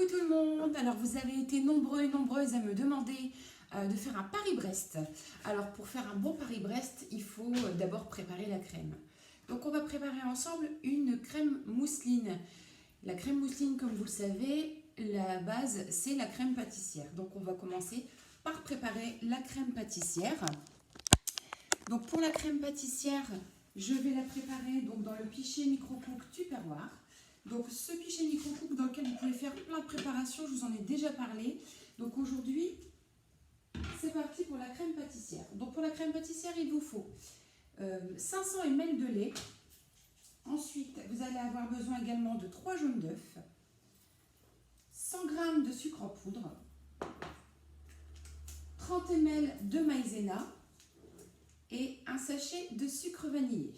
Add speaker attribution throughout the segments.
Speaker 1: Coucou tout le monde. Alors vous avez été nombreux et nombreuses à me demander de faire un Paris-Brest. Alors pour faire un bon Paris-Brest, il faut d'abord préparer la crème. Donc on va préparer ensemble une crème mousseline. La crème mousseline, comme vous le savez, la base c'est la crème pâtissière. Donc on va commencer par préparer la crème pâtissière. Donc pour la crème pâtissière, je vais la préparer donc dans le pichet micro-cook Tupperware. Donc ce pichet micro-cook dans lequel vous pouvez faire plein de préparations, je vous en ai déjà parlé. Donc aujourd'hui, c'est parti pour la crème pâtissière. Donc pour la crème pâtissière, il vous faut 500 ml de lait. Ensuite, vous allez avoir besoin également de 3 jaunes d'œufs, 100 g de sucre en poudre, 30 ml de maïzena et un sachet de sucre vanillé.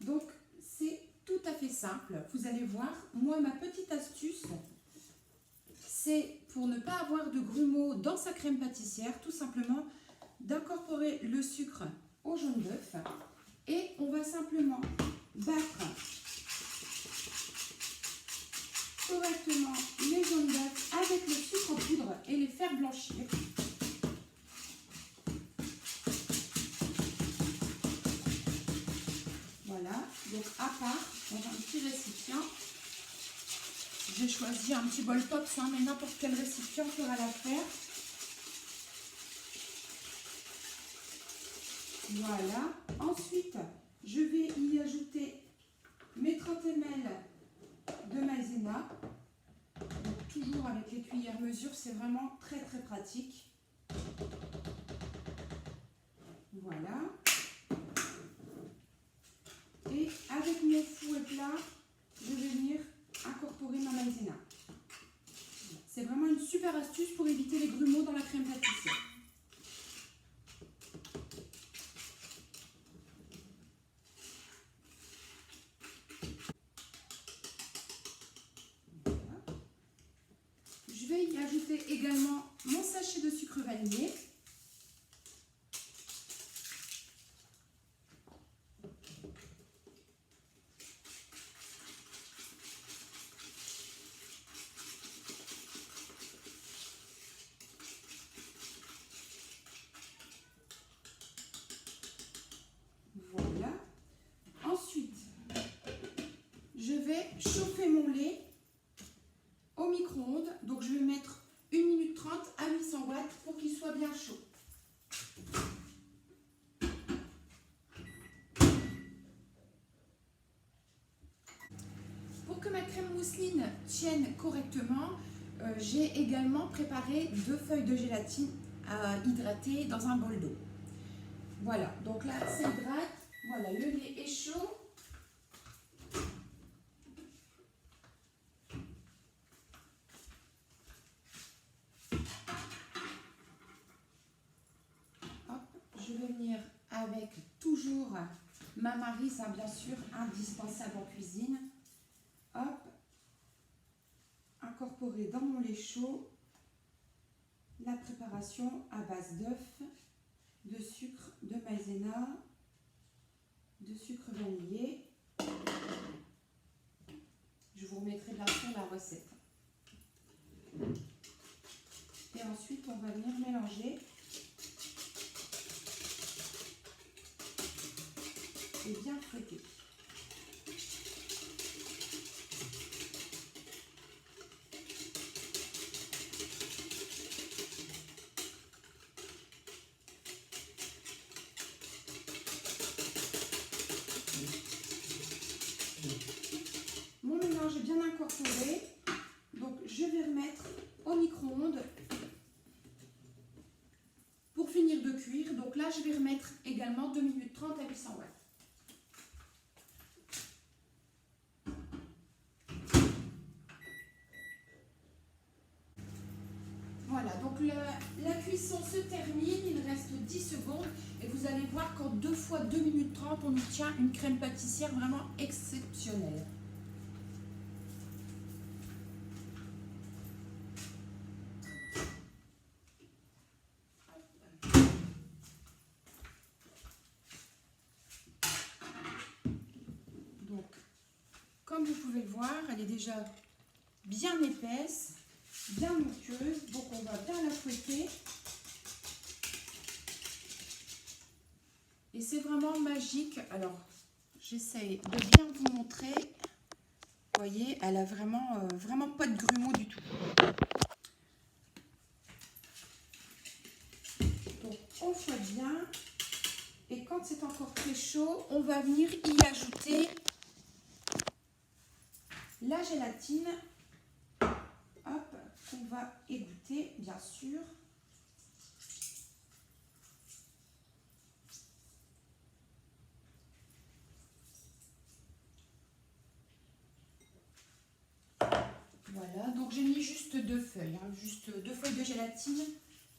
Speaker 1: Donc c'est tout à fait simple, vous allez voir. Moi, ma petite astuce, c'est pour ne pas avoir de grumeaux dans sa crème pâtissière, tout simplement d'incorporer le sucre au jaune d'œuf et on va simplement battre correctement les jaunes d'œuf avec le sucre en poudre et les faire blanchir. Voilà, donc à part, dans un petit récipient, j'ai choisi un petit bol Tops, mais n'importe quel récipient fera l'affaire. Voilà, ensuite, je vais y ajouter mes 30 ml de maïzena. Donc, toujours avec les cuillères mesure, c'est vraiment très très pratique. Voilà. Et avec mon fouet plat, je vais venir incorporer ma maïzena. C'est vraiment une super astuce pour éviter les grumeaux dans la crème pâtissière. Voilà. Je vais y ajouter également mon sachet de sucre vanillé. Voilà. Ensuite, je vais chauffer mon lait au micro-ondes. Donc, je vais mettre 1 minute 30 à 800 watts pour qu'il soit bien chaud. Pour que ma crème mousseline tienne correctement, j'ai également préparé 2 feuilles de gélatine à hydrater dans un bol d'eau. Voilà, donc là, ça hydrate. Voilà, le lait est chaud. Hop, je vais venir avec toujours ma Maryse, bien sûr, indispensable en cuisine. Hop, incorporer dans mon lait chaud la préparation à base d'œufs, de sucre, de maïzena, de sucre vanillé. Je vous remettrai bien sûr la recette. Et ensuite, on va venir mélanger et bien fouetter. Mon mélange est bien incorporé, donc je vais remettre au micro-ondes pour finir de cuire. Donc là, je vais remettre également 2 minutes 30 à 800 watts. Voilà, donc la cuisson se termine, il reste 10 secondes et vous allez voir qu'en 2 fois 2 minutes 30, on obtient une crème pâtissière vraiment exceptionnelle. Donc, comme vous pouvez le voir, elle est déjà bien épaisse, bien moqueuse. Donc on va bien la fouetter. Et c'est vraiment magique. Alors, j'essaye de bien vous montrer. Vous voyez, elle a vraiment, vraiment pas de grumeaux du tout. Donc, on fouette bien. Et quand c'est encore très chaud, on va venir y ajouter la gélatine. Hop, qu'on va égoutter, bien sûr. Voilà, donc j'ai mis juste 2 feuilles, hein, juste 2 feuilles de gélatine,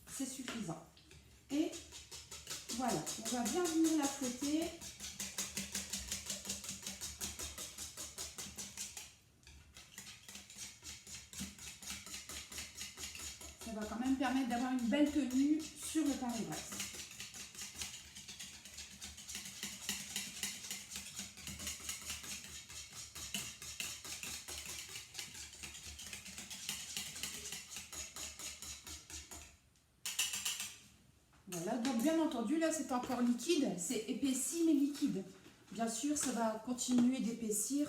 Speaker 1: c'est suffisant. Et voilà, on va bien venir la fouetter. Ça va quand même permettre d'avoir une belle tenue sur le Paris-Brest. Voilà, donc bien entendu, là c'est encore liquide, c'est épaissi mais liquide. Bien sûr, ça va continuer d'épaissir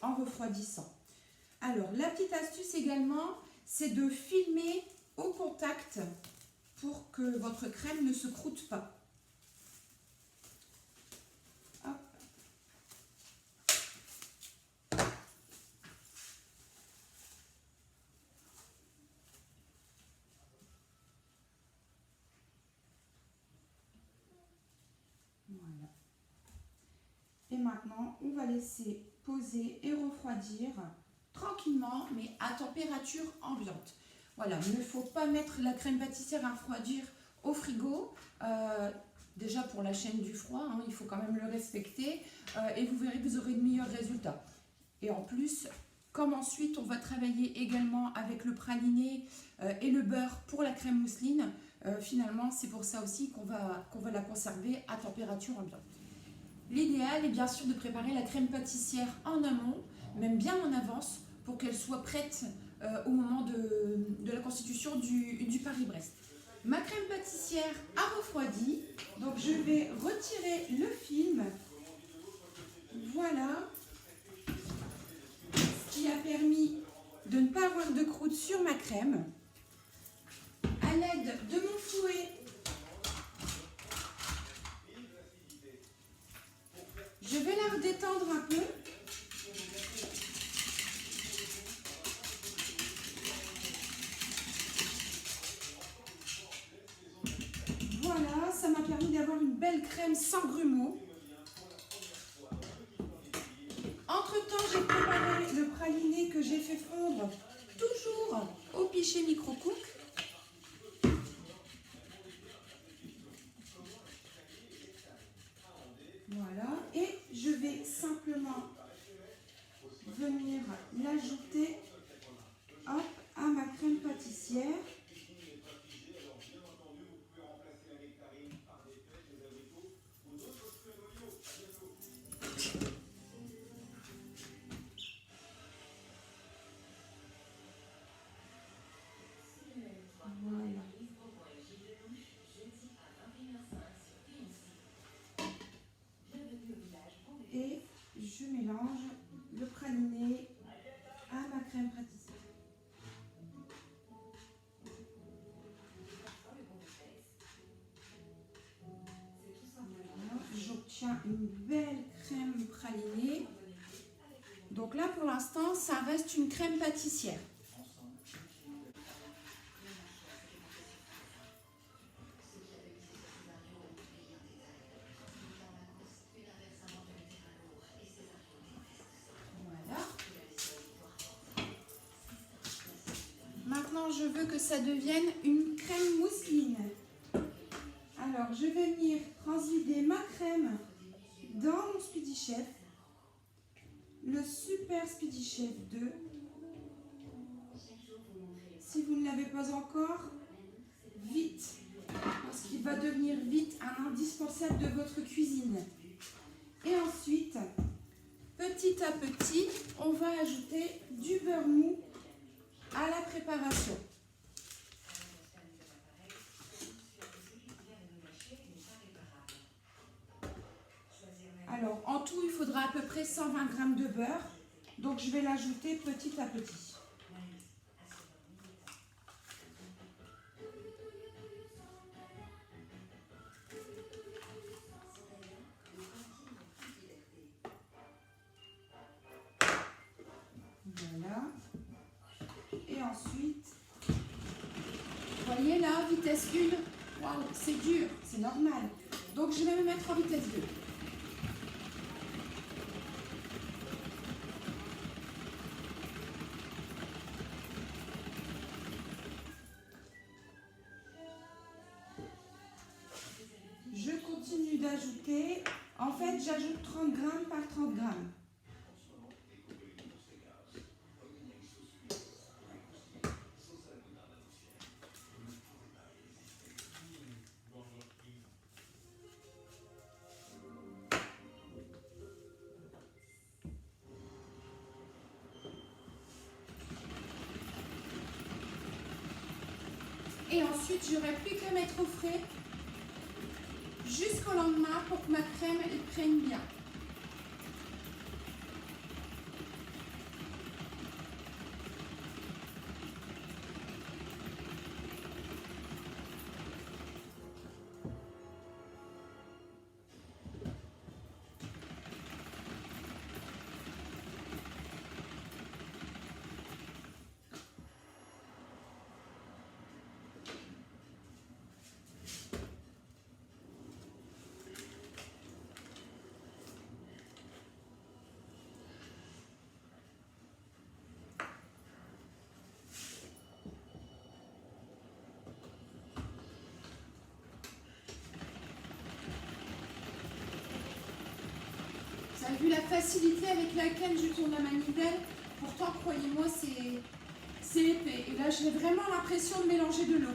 Speaker 1: en refroidissant. Alors, la petite astuce également, c'est de filmer au contact pour que votre crème ne se croûte pas. Hop. Voilà. Et maintenant, on va laisser poser et refroidir tranquillement, mais à température ambiante. Voilà, il ne faut pas mettre la crème pâtissière à refroidir au frigo. Déjà pour la chaîne du froid, hein, il faut quand même le respecter. Et vous verrez que vous aurez de meilleurs résultats. Et en plus, comme ensuite on va travailler également avec le praliné et le beurre pour la crème mousseline, finalement c'est pour ça aussi qu'on va la conserver à température ambiante. L'idéal est bien sûr de préparer la crème pâtissière en amont, même bien en avance, pour qu'elle soit prête au moment de la constitution du Paris-Brest. Ma crème pâtissière a refroidi, donc je vais retirer le film. Voilà, ce qui a permis de ne pas avoir de croûte sur ma crème. À l'aide de mon fouet, je vais la redétendre un peu. Voilà, ça m'a permis d'avoir une belle crème sans grumeaux. Entre-temps, j'ai préparé le praliné que j'ai fait fondre toujours au pichet micro-cook. Voilà, et je vais simplement venir l'ajouter à ma crème pâtissière. Voilà. Et je mélange le praliné à ma crème pâtissière. Voilà, j'obtiens une belle crème pralinée. Donc là, pour l'instant, ça reste une crème pâtissière. Voilà. Maintenant, je veux que ça devienne une crème mousseline. Alors, je vais venir transvider ma crème dans mon Speedy Chef. Le Super Speedy Chef 2. Si vous ne l'avez pas encore, vite, parce qu'il va devenir vite un indispensable de votre cuisine. Et ensuite, petit à petit, on va ajouter du beurre mou à la préparation. Alors, en tout, il faudra à peu près 120 g de beurre. Donc, je vais l'ajouter petit à petit. Voilà. Et ensuite, vous voyez là, vitesse 1. Waouh, c'est dur, c'est normal. Donc, je vais me mettre en vitesse 2. Je continue d'ajouter. En fait, j'ajoute 30 g par 30 g. Et ensuite, je n'aurai plus qu'à mettre au frais jusqu'au lendemain pour que ma crème elle prenne bien. Vous avez vu la facilité avec laquelle je tourne la manivelle? Pourtant, croyez-moi, c'est épais. Et là, j'ai vraiment l'impression de mélanger de l'eau.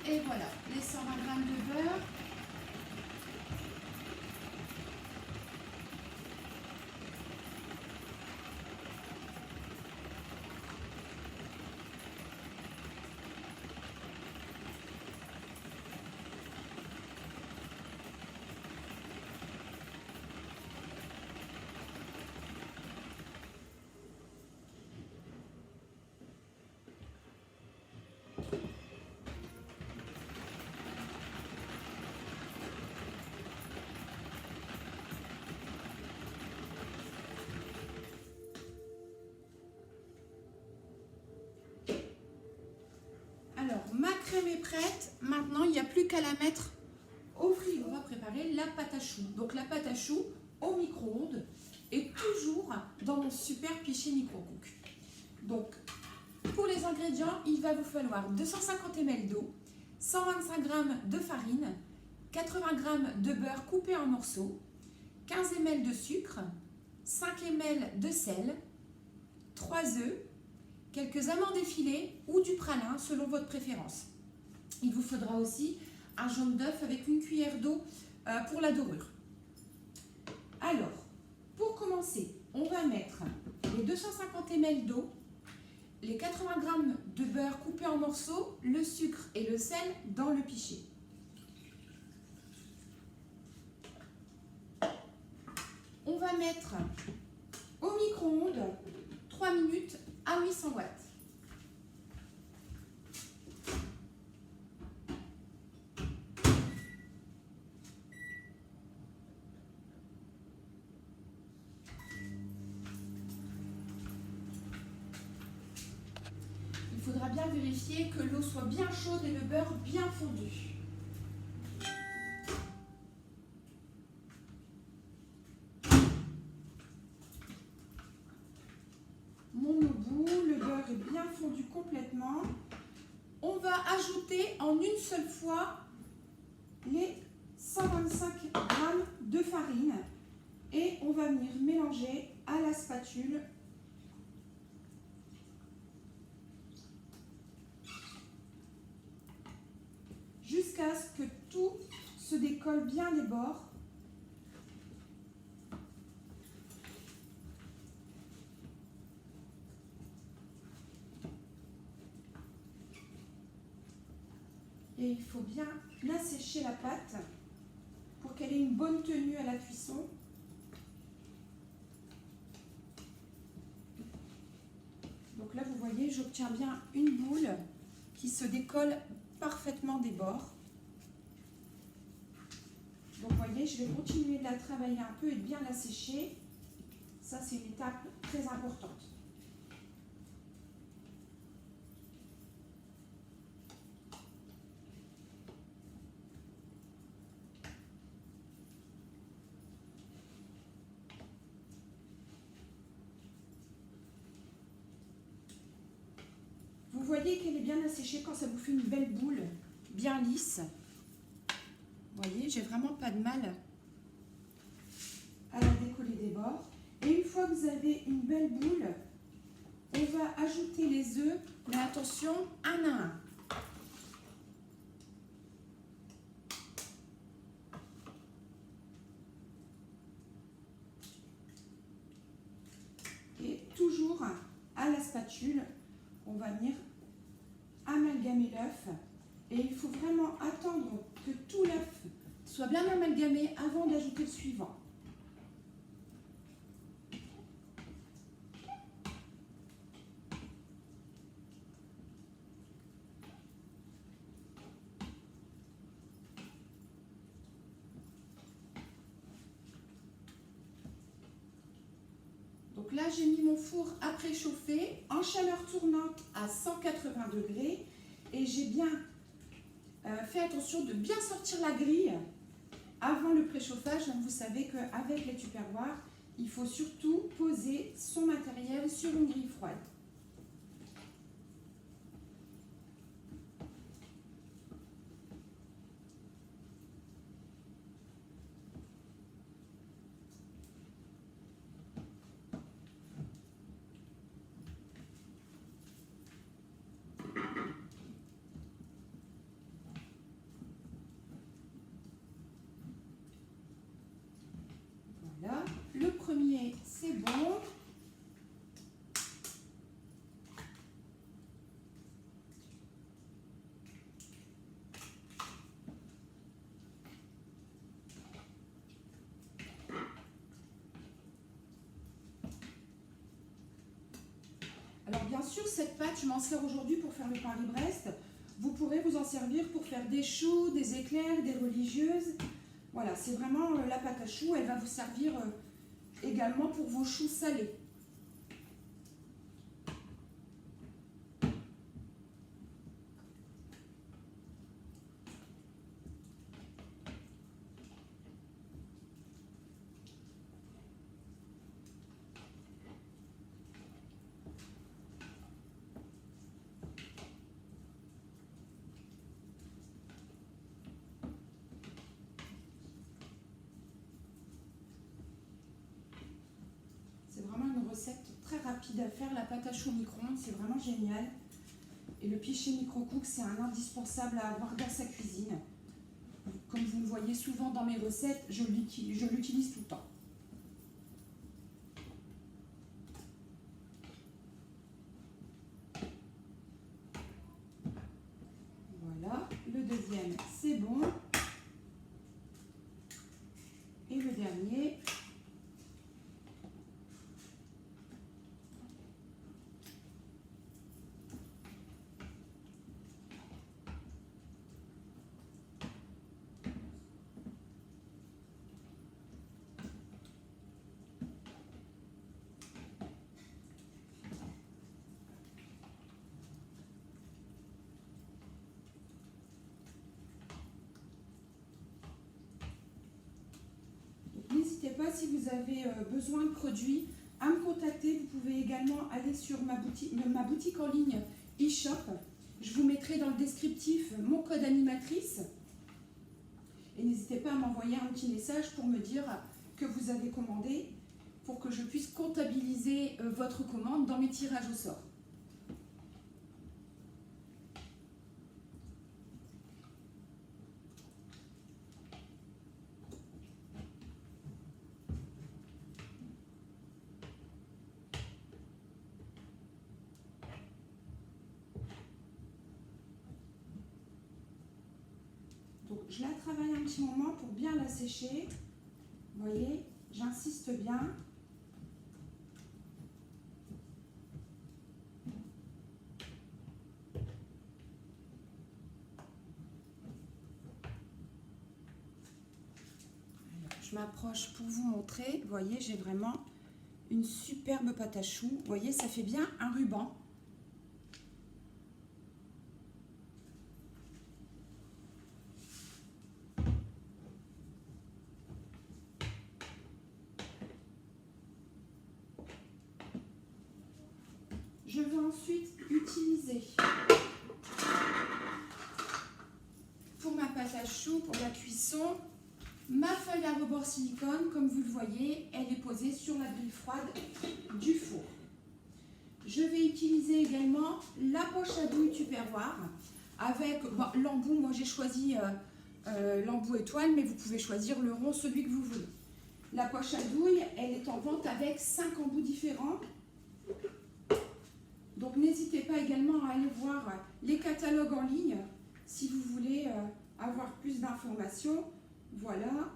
Speaker 1: Et voilà, les 120 g de beurre. Alors, ma crème est prête. Maintenant, il n'y a plus qu'à la mettre au frigo. On va préparer la pâte à choux. Donc, la pâte à choux au micro-ondes et toujours dans mon super pichet micro-cook. Donc, pour les ingrédients, il va vous falloir 250 ml d'eau, 125 g de farine, 80 g de beurre coupé en morceaux, 15 ml de sucre, 5 ml de sel, 3 œufs, quelques amandes effilées ou du pralin selon votre préférence. Il vous faudra aussi un jaune d'œuf avec une cuillère d'eau pour la dorure. Alors, pour commencer, on va mettre les 250 ml d'eau, les 80 g de beurre coupé en morceaux, le sucre et le sel dans le pichet. On va mettre au micro-ondes 3 minutes à 800 watts. bien vérifier que l'eau soit bien chaude et le beurre bien fondu. Mon eau bout, le beurre est bien fondu complètement. On va ajouter en une seule fois les 125 g de farine et on va venir mélanger à la spatule jusqu'à ce que tout se décolle bien des bords. Et il faut bien assécher la pâte pour qu'elle ait une bonne tenue à la cuisson. Donc là, vous voyez, j'obtiens bien une boule qui se décolle parfaitement des bords. Donc vous voyez, je vais continuer de la travailler un peu et de bien la sécher. Ça, c'est une étape très importante. Vous voyez qu'elle est bien asséchée quand ça vous fait une belle boule, bien lisse. Vous voyez, j'ai vraiment pas de mal à la décoller des bords. Et une fois que vous avez une belle boule, on va ajouter les œufs, mais attention, un à un. Et toujours à la spatule, on va venir amalgamer l'œuf. Et il faut vraiment attendre que tout l'œuf soit bien amalgamé avant d'ajouter le suivant. Donc là, j'ai mis mon four à préchauffer en chaleur tournante à 180 degrés et j'ai bien fait attention de bien sortir la grille avant le préchauffage. Donc vous savez qu'avec les tupperwares, il faut surtout poser son matériel sur une grille froide. Voilà, le premier c'est bon. Alors bien sûr, cette pâte, je m'en sers aujourd'hui pour faire le Paris-Brest. Vous pourrez vous en servir pour faire des choux, des éclairs, des religieuses. Voilà, c'est vraiment la pâte à choux. Elle va vous servir également pour vos choux salés. C'est vraiment une recette très rapide à faire, la pâte à choux au micro-ondes, c'est vraiment génial. Et le pichet micro-cook, c'est un indispensable à avoir dans sa cuisine. Comme vous le voyez souvent dans mes recettes, je l'utilise tout le temps. Voilà, le deuxième, c'est bon. Et le dernier, si vous avez besoin de produits à me contacter. Vous pouvez également aller sur ma boutique en ligne e-shop. Je vous mettrai dans le descriptif mon code animatrice. Et n'hésitez pas à m'envoyer un petit message pour me dire que vous avez commandé, pour que je puisse comptabiliser votre commande dans mes tirages au sort. Donc, je la travaille un petit moment pour bien la sécher. Vous voyez, j'insiste bien. Je m'approche pour vous montrer. Vous voyez, j'ai vraiment une superbe pâte à choux. Vous voyez, ça fait bien un ruban. Je vais ensuite utiliser pour ma pâte à choux, pour la cuisson, ma feuille à rebord silicone. Comme vous le voyez, elle est posée sur la grille froide du four. Je vais utiliser également la poche à douille Tupperware avec l'embout. Moi j'ai choisi l'embout étoile, mais vous pouvez choisir le rond, celui que vous voulez. La poche à douille, elle est en vente avec 5 embouts différents. Donc n'hésitez pas également à aller voir les catalogues en ligne si vous voulez avoir plus d'informations. Voilà.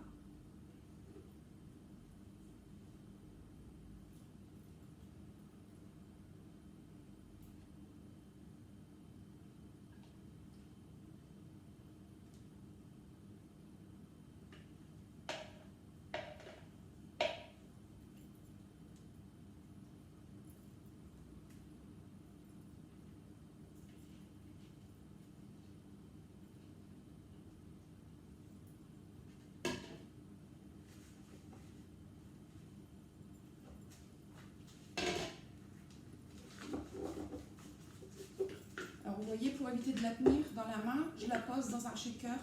Speaker 1: Alors vous voyez, pour éviter de la tenir dans la main, je la pose dans un shaker.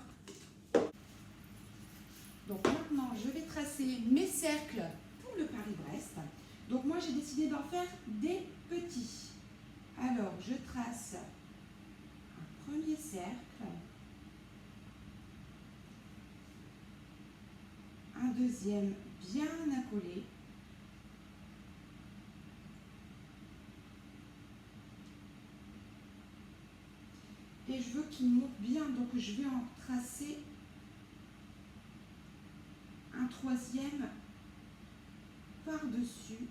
Speaker 1: Donc maintenant, je vais tracer mes cercles pour le Paris-Brest. Donc moi, j'ai décidé d'en faire des petits. Alors, je trace un premier cercle, un deuxième bien accolé, et je veux qu'il monte bien, donc je vais en tracer un troisième par-dessus.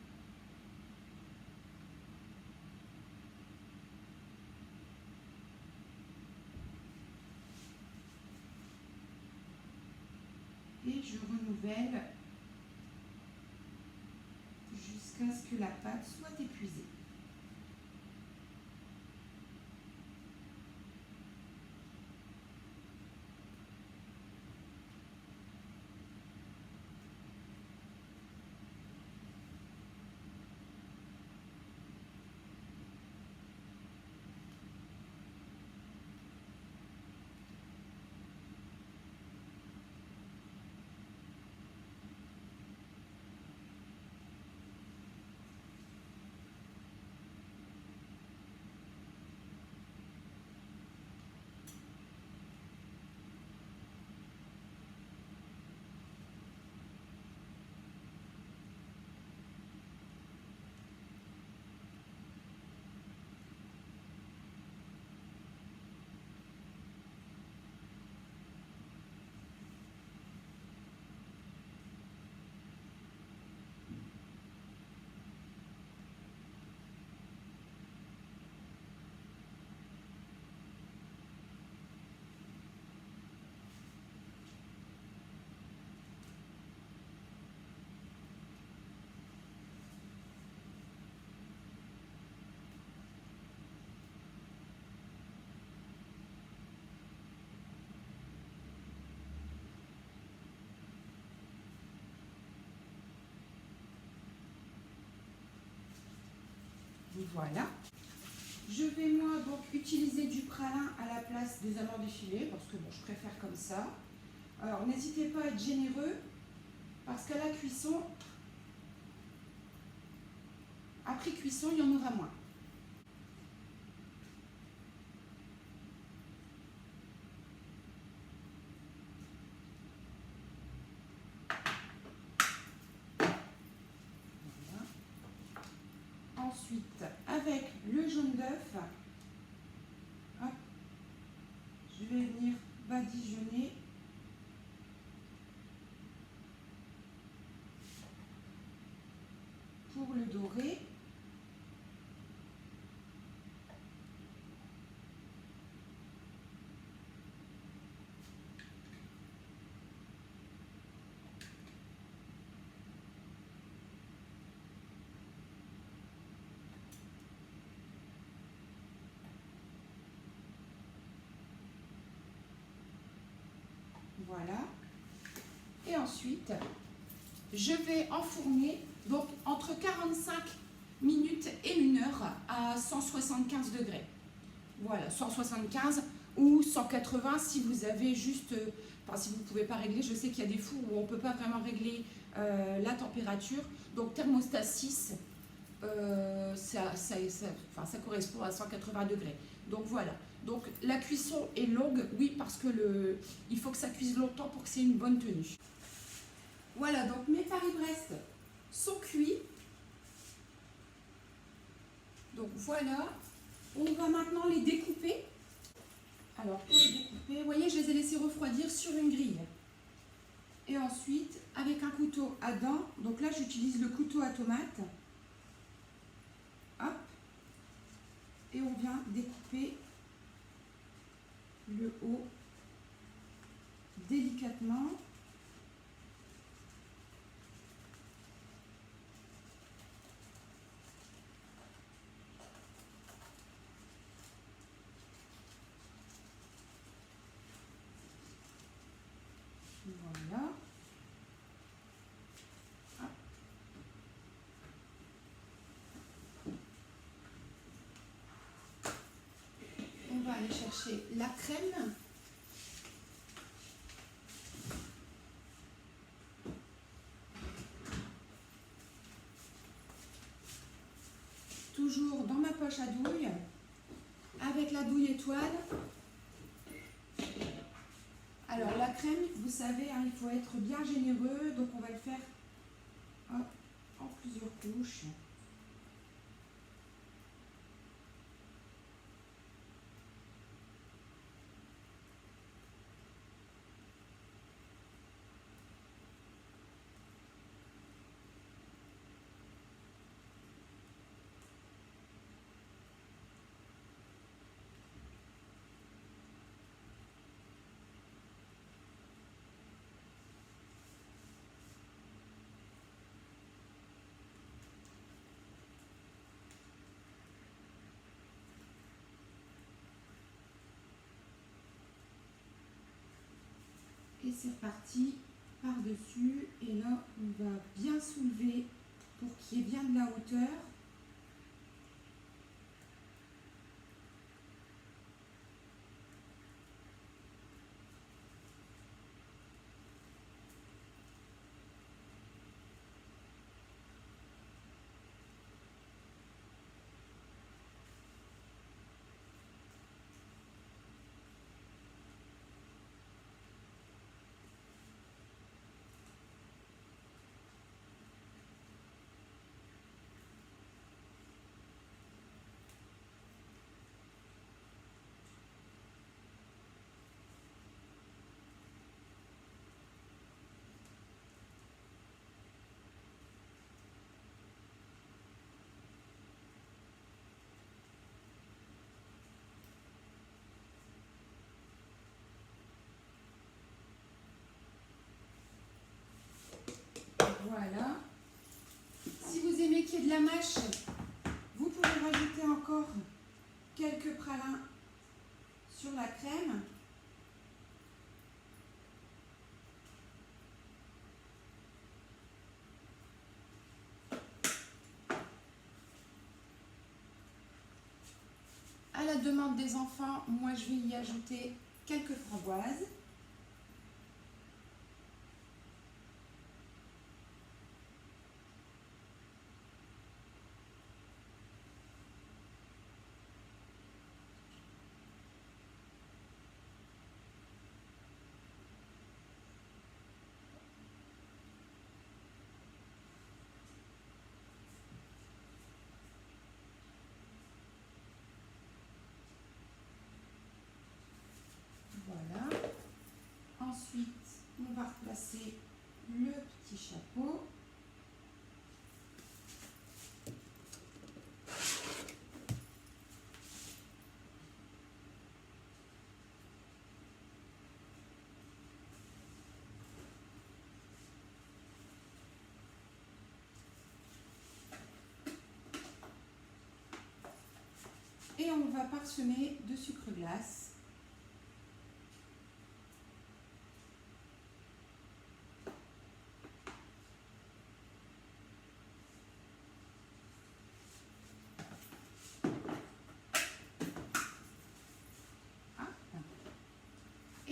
Speaker 1: Et je renouvelle jusqu'à ce que la pâte soit épuisée. Voilà. Je vais moi donc utiliser du pralin à la place des amandes effilées parce que bon, je préfère comme ça. Alors n'hésitez pas à être généreux parce qu'à la cuisson, après cuisson, il y en aura moins. Voilà. Ensuite, avec le jaune d'œuf, je vais venir badigeonner pour le dorer. Voilà. Et ensuite, je vais enfourner donc entre 45 minutes et 1 heure à 175 degrés. Voilà, 175 ou 180 si vous avez juste, enfin si vous ne pouvez pas régler, je sais qu'il y a des fours où on ne peut pas vraiment régler la température. Donc thermostat 6, ça correspond à 180 degrés. Donc voilà. Donc la cuisson est longue, oui, parce que il faut que ça cuise longtemps pour que c'est une bonne tenue. Voilà, donc mes Paris-Brest sont cuits. Donc voilà, on va maintenant les découper. Alors pour les découper, vous voyez, je les ai laissés refroidir sur une grille. Et ensuite, avec un couteau à dents, donc là j'utilise le couteau à tomate. Hop. Et on vient découper le haut délicatement. Voilà. Hop. On va aller chercher la crème. Toujours dans ma poche à douille, avec la douille étoile. Alors la crème, vous savez, hein, il faut être bien généreux, donc on va le faire hop, en plusieurs couches. Et c'est reparti par-dessus. Et là, on va bien soulever pour qu'il y ait bien de la hauteur. Voilà. Si vous aimez qu'il y ait de la mâche, vous pouvez rajouter encore quelques pralins sur la crème. À la demande des enfants, moi je vais y ajouter quelques framboises. Voilà. Ensuite, on va replacer le petit chapeau. Et on va parsemer de sucre glace.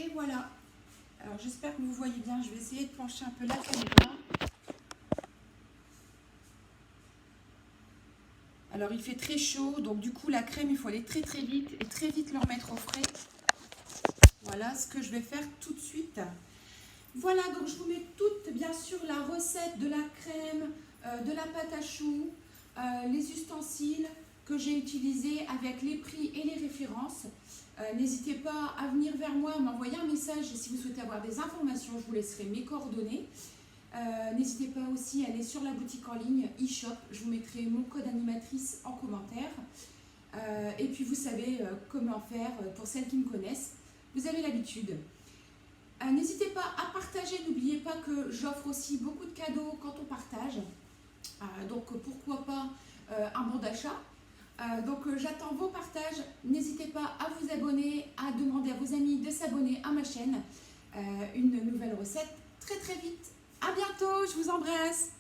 Speaker 1: Et voilà. Alors j'espère que vous voyez bien, je vais essayer de pencher un peu la caméra. Alors il fait très chaud, donc du coup la crème, il faut aller très très vite et très vite le remettre au frais. Voilà ce que je vais faire tout de suite. Voilà, donc je vous mets toute bien sûr la recette de la crème, de la pâte à choux, les ustensiles que j'ai utilisés avec les prix et les références. N'hésitez pas à venir vers moi, à m'envoyer un message si vous souhaitez avoir des informations, je vous laisserai mes coordonnées. N'hésitez pas aussi à aller sur la boutique en ligne e-shop, je vous mettrai mon code animatrice en commentaire. Et puis vous savez comment faire pour celles qui me connaissent, vous avez l'habitude. N'hésitez pas à partager, n'oubliez pas que j'offre aussi beaucoup de cadeaux quand on partage. Donc pourquoi pas un bon d'achat. Donc j'attends vos partages, n'hésitez pas à vous abonner, à demander à vos amis de s'abonner à ma chaîne. Une nouvelle recette très très vite. À bientôt, je vous embrasse.